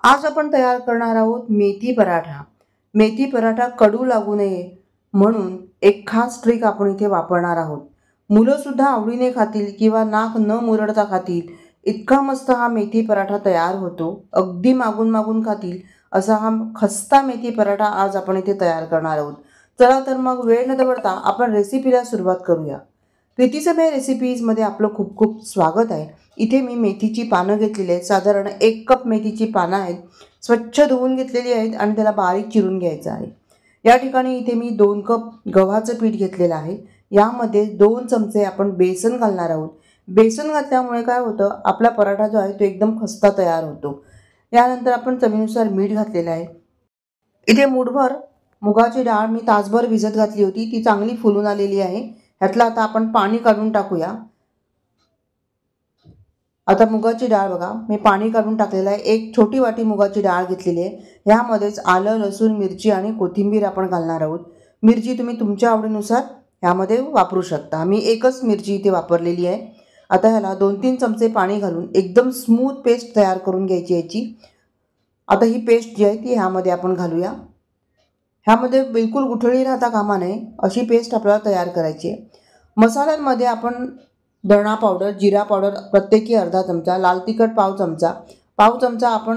आज आपण तयार करणार आहोत मेथी पराठा। मेथी पराठा कडू लागू नये म्हणून एक खास ट्रिक आपण इथे वापरणार आहोत। मुलं सुद्धा आवडीने खातील किंवा नाक न मुरडता खातील इतका मस्त हा मेथी पराठा तयार होतो। अगदी मागून मागून खातील असा हा खस्ता मेथी पराठा आज आपण इथे तयार करणार आहोत। चला तर मग वेळ न दवडता आपण रेसिपीला सुरुवात करूया। प्रीतीसमय रेसिपीजमध्ये आपलं खूप खूप स्वागत आहे। इथे मी मेथीची पानं घेतलेली आहेत। साधारण 1 कप मेथीची पानं आहेत, स्वच्छ धुवून घेतलेली आहेत आणि त्याला बारीक चिरून घ्यायचं आहे। या ठिकाणी इथे मी 2 कप गव्हाचं पीठ घेतलेलं आहे। यामध्ये 2 चमचे आपण बेसन घालणार आहोत। बेसन घातल्यामुळे काय होतं, आपला पराठा जो आहे तो एकदम खस्ता तयार होतो। यानंतर आपण चवीनुसार मीठ घातलेलं आहे। इथे मूठभर मुगाची डाळ मी तासभर भिजत घातली होती, ती चांगली फुलून आलेली आहे। ह्यातलं आता आपण पाणी काढून टाकूया। आता मुगाची डाळ बघा, मी पाणी काढून टाकलेलं आहे। 1 छोटी वाटी मुगाची डाळ घेतलेली आहे। ह्यामध्येच आलं, लसूण, मिरची आणि कोथिंबीर आपण घालणार आहोत। मिरची तुम्ही तुमच्या आवडीनुसार ह्यामध्ये वापरू शकता। मी एकच मिरची इथे वापरलेली आहे। आता ह्याला 2-3 चमचे पाणी घालून एकदम स्मूथ पेस्ट तयार करून घ्यायची याची। आता ही पेस्ट जी आहे ती ह्यामध्ये आपण घालूया। ह्यामध्ये बिलकुल गुठळी राहता कामा नये अशी पेस्ट आपल्याला तयार करायची आहे। मसाल्यांमध्ये आपण धणा पावडर, जिरा पावडर प्रत्येकी अर्धा चमचा, लाल तिखट पाव चमचा आपण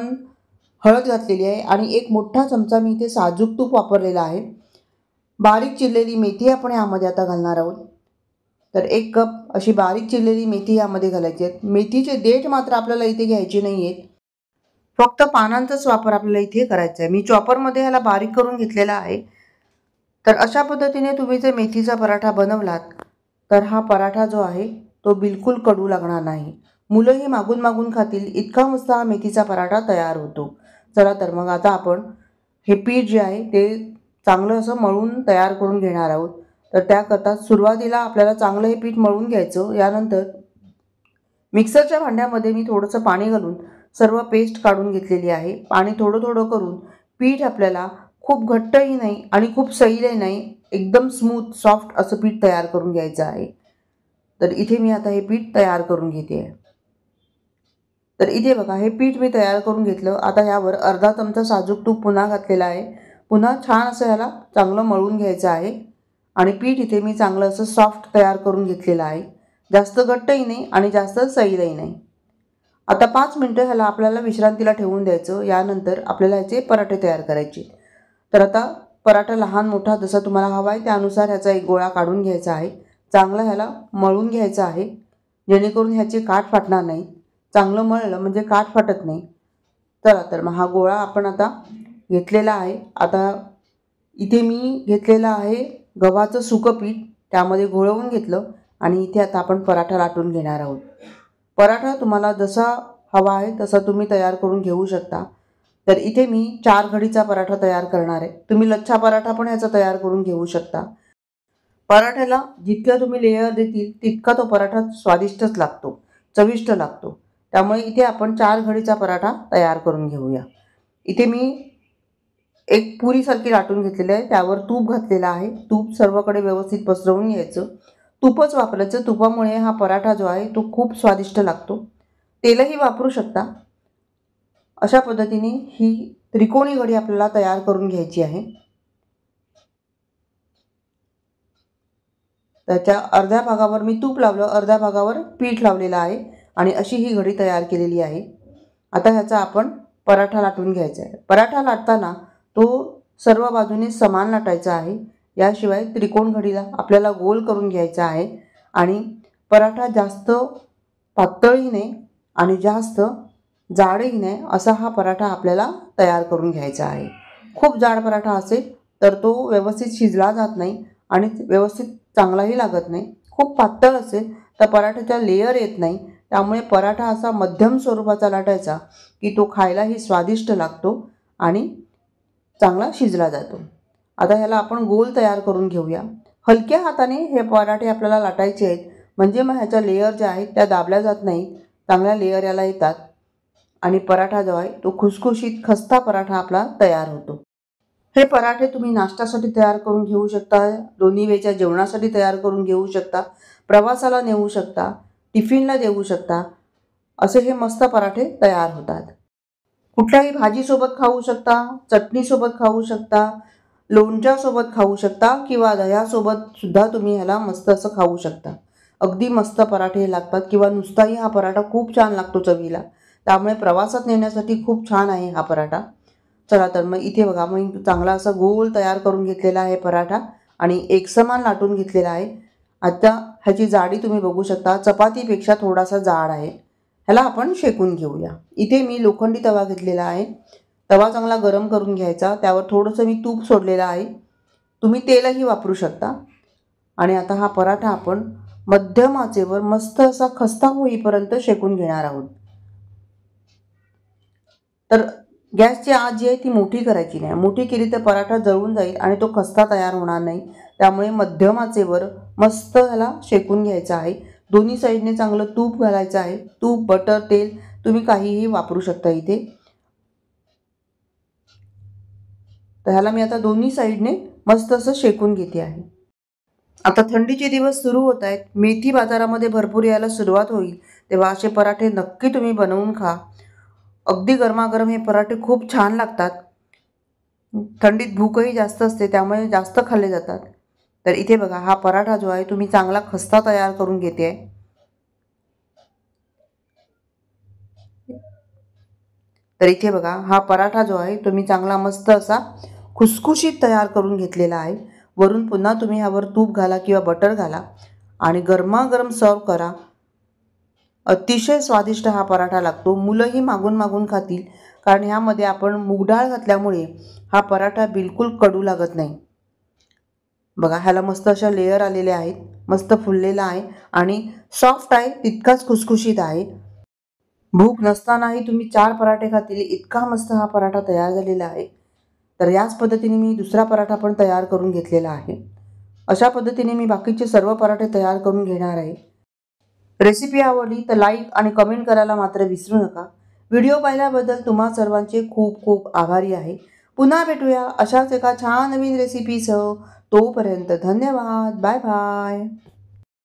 हळद घातलेली आहे आणि 1 मोठा चमचा मी इथे साजूक तूप वापरलेला आहे। बारीक चिरलेली मेथी आपण यामध्ये आता घालणार आहोत। तर 1 कप अशी बारीक चिरलेली मेथी यामध्ये घालायची आहे। मेथीचे देठ मात्र आपल्याला इथे घ्यायचे नाही आहेत, फक्त पानांचाच वापर आपल्याला इथे करायचा आहे। मी चॉपरमध्ये ह्याला बारीक करून घेतलेला आहे। तर अशा पद्धतीने तुम्ही जर मेथीचा पराठा बनवलात तर हा पराठा जो आहे तो बिलकुल कडू लागणार नाही। मुलंही मागून मागून खातील इतका मस्त हा मेथीचा पराठा तयार होतो। चला तर मग आता आपण हे पीठ जे आहे ते चांगलं असं मळून तयार करून घेणार आहोत। तर त्याकरता सुरुवातीला आपल्याला चांगलं हे पीठ मळून घ्यायचं। यानंतर मिक्सरच्या भांड्यामध्ये मी थोडंसं पाणी घालून सर्व पेस्ट काढून घेतलेली आहे। पाणी थोडं थोडं करून पीठ आपल्याला खूप घट्टही नाही आणि खूप सैलही नाही, एकदम स्मूथ सॉफ्ट असं पीठ तयार करून घ्यायचं आहे। तर इथे मी आता हे पीठ तयार करून घेते आहे। तर इथे बघा हे पीठ मी तयार करून घेतलं। आता यावर अर्धा चमचा साजूक तूप पुन्हा घातलेला आहे। पुन्हा छान असं ह्याला चांगलं मळून घ्यायचं आहे आणि पीठ इथे मी चांगलं असं सॉफ्ट तयार करून घेतलेलं आहे। जास्त घट्टही नाही आणि जास्त सैलही नाही। आता 5 मिनिटं ह्याला आपल्याला विश्रांतीला ठेवून द्यायचं। यानंतर आपल्याला ह्याचे पराठे तयार करायचे। तर आता पराठा लहान मोठा जसा तुम्हाला हवा आहे त्यानुसार ह्याचा एक गोळा काढून घ्यायचा आहे। चांगला ह्याला मळून घ्यायचं आहे जेणेकरून ह्याचे काठ फाटणार नाही। चांगलं मळलं म्हणजे काठ फाटत नाही। चला तर मग हा गोळा आपण आता घेतलेला आहे। आता इथे मी घेतलेला आहे गव्हाचं सुकं पीठ, त्यामध्ये घोळवून घेतलं आणि इथे आता आपण पराठा लाटून घेणार आहोत। पराठा तुम्हाला जसा हवा आहे तसा तुम्ही तयार करून घेऊ शकता। तर इथे मी 4 घडीचा पराठा तयार करणार आहे। तुम्ही लच्छा पराठा पण ह्याचा तयार करून घेऊ शकता। पराठ्याला जितक्या तुम्ही लेयर देतील तितका तो पराठा स्वादिष्टच लागतो, चविष्ट लागतो। त्यामुळे इथे आपण 4 घडीचा पराठा तयार करून घेऊया। इथे मी एक पुरीसारखी लाटून घेतलेली आहे, त्यावर तूप घातलेलं आहे। तूप सर्वकडे व्यवस्थित पसरवून घ्यायचं। तूपच वापरायचं, तुपामुळे हा पराठा जो आहे तो खूप स्वादिष्ट लागतो। तेलही वापरू शकता। अशा पद्धतीने ही त्रिकोणी घडी आपल्याला तयार करून घ्यायची आहे। त्याच्या अर्ध्या भागावर मी तूप लावलं, अर्ध्या भागावर पीठ लावलेलं आहे आणि अशी ही घडी तयार केलेली आहे। आता ह्याचा आपण पराठा लाटून घ्यायचा आहे। पराठा लाटताना तो सर्व बाजूने समान लाटायचा आहे। याशिवाय त्रिकोण घडीला आपल्याला गोल करून घ्यायचा आहे आणि पराठा जास्त पातळही नाही आणि जास्त जाडही नाही असा हा पराठा आपल्याला तयार करून घ्यायचा आहे। खूप जाड पराठा असेल तर तो व्यवस्थित शिजला जात नाही आणि व्यवस्थित चांगलाही लागत नाही। खूप पातळ असेल तर पराठ्याच्या लेयर येत नाही। त्यामुळे पराठा असा मध्यम स्वरूपाचा लाटायचा की तो खायलाही स्वादिष्ट लागतो आणि चांगला शिजला जातो। आता ह्याला आपण गोल तयार करून घेऊया। हलक्या हाताने हे पराठे आपल्याला लाटायचे आहेत, म्हणजे मग ह्याच्या लेयर ज्या आहेत त्या दाबल्या जात नाही, चांगल्या लेयर याला येतात आणि पराठा जो आहे तो खुसखुशीत खस्ता पराठा आपला तयार होतो। हे पराठे तुम्ही नाश्त्यासाठी तयार करून घेऊ शकता, दोन्ही वेळच्या जेवणासाठी तयार करून घेऊ शकता, प्रवासाला नेऊ शकता, टिफिनला देऊ शकता। असे हे मस्त पराठे तयार होतात। कुठल्याही भाजीसोबत खाऊ शकता, चटणीसोबत खाऊ शकता, लोणच्यासोबत खाऊ शकता किंवा दह्यासोबत सुद्धा तुम्ही ह्याला मस्त असं खाऊ शकता. अगदी मस्त पराठे लागतात किंवा नुसताही हा पराठा खूप छान लागतो चवीला. त्यामुळे प्रवासात नेण्यासाठी खूप छान आहे हा पराठा. चला तर मग इथे बघा, मग चांगला असा गोल तयार करून घेतलेला आहे पराठा आणि एकसमान लाटून घेतलेला आहे. आता ह्याची जाडी तुम्ही बघू शकता, चपातीपेक्षा थोडासा जाड आहे. ह्याला आपण शेकून घेऊया. इथे मी लोखंडी तवा घेतलेला आहे. तवा चांगला गरम करून घ्यायचा. त्यावर थोडंसं मी तूप सोडलेलं आहे. तुम्ही तेलही वापरू शकता. आणि आता हा पराठा आपण मध्यम आचेवर मस्त असा खस्ता होईपर्यंत शेकून घेणार आहोत. तर गॅसची आच जी आहे ती मोठी करायची नाही. मोठी केली तर पराठा जळून जाईल आणि तो खस्ता तयार होणार नाही. त्यामुळे मध्यम आचेवर मस्त ह्याला शेकून घ्यायचं आहे. दोन्ही साईडने चांगलं तूप घालायचं आहे. तूप, बटर, तेल तुम्ही काहीही वापरू शकता इथे. तर ह्याला मी आता दोन्ही साईडने मस्त असं शेकून घेते आहे. आता थंडीचे दिवस सुरू होत आहेत. मेथी बाजारामध्ये भरपूर यायला सुरुवात होईल. तेव्हा असे पराठे नक्की तुम्ही बनवून खा. अगदी गरमागरम हे पराठे खूप छान लागतात. थंडीत भूकही जास्त असते त्यामुळे जास्त खाल्ले जातात. तर इथे बघा, हा पराठा जो आहे तुम्ही चांगला खस्ता तयार करून घेते आहे. तर इथे बघा, हा पराठा जो आहे तुम्ही चांगला मस्त असा खुसखुशीत तयार करून घेतलेला आहे. वरून पुन्हा तुम्ही ह्यावर तूप घाला किंवा बटर घाला आणि गरमागरम सर्व करा. अतिशय स्वादिष्ट हा पराठा लागतो. मुलंही मागून मागून खातील, कारण ह्यामध्ये आपण मूग डाळ घातल्यामुळे हा पराठा बिलकुल कडू लागत नाही. बघा, ह्याला मस्त अशा लेयर आलेले आहेत. मस्त फुललेला आहे आणि सॉफ्ट आहे, तितकाच खुसखुशीत आहे. भूक नसतानाही तुम्ही 4 पराठे खातील इतका मस्त हा पराठा तयार झालेला आहे. तर याच पद्धतीने मी दुसरा पराठा पण तयार करून घेतलेला आहे. अशा पद्धतीने मी बाकीचे सर्व पराठे तयार करून घेणार आहे. रेसिपी आवडली तर लाईक आणि कमेंट करायला मात्र विसरू नका. व्हिडिओ पाहिल्याबद्दल तुम्हा सर्वांचे खूप खूप आभारी आहे. पुन्हा भेटूया अशाच एका छान नवीन रेसिपीसह. तोपर्यंत धन्यवाद. Bye bye.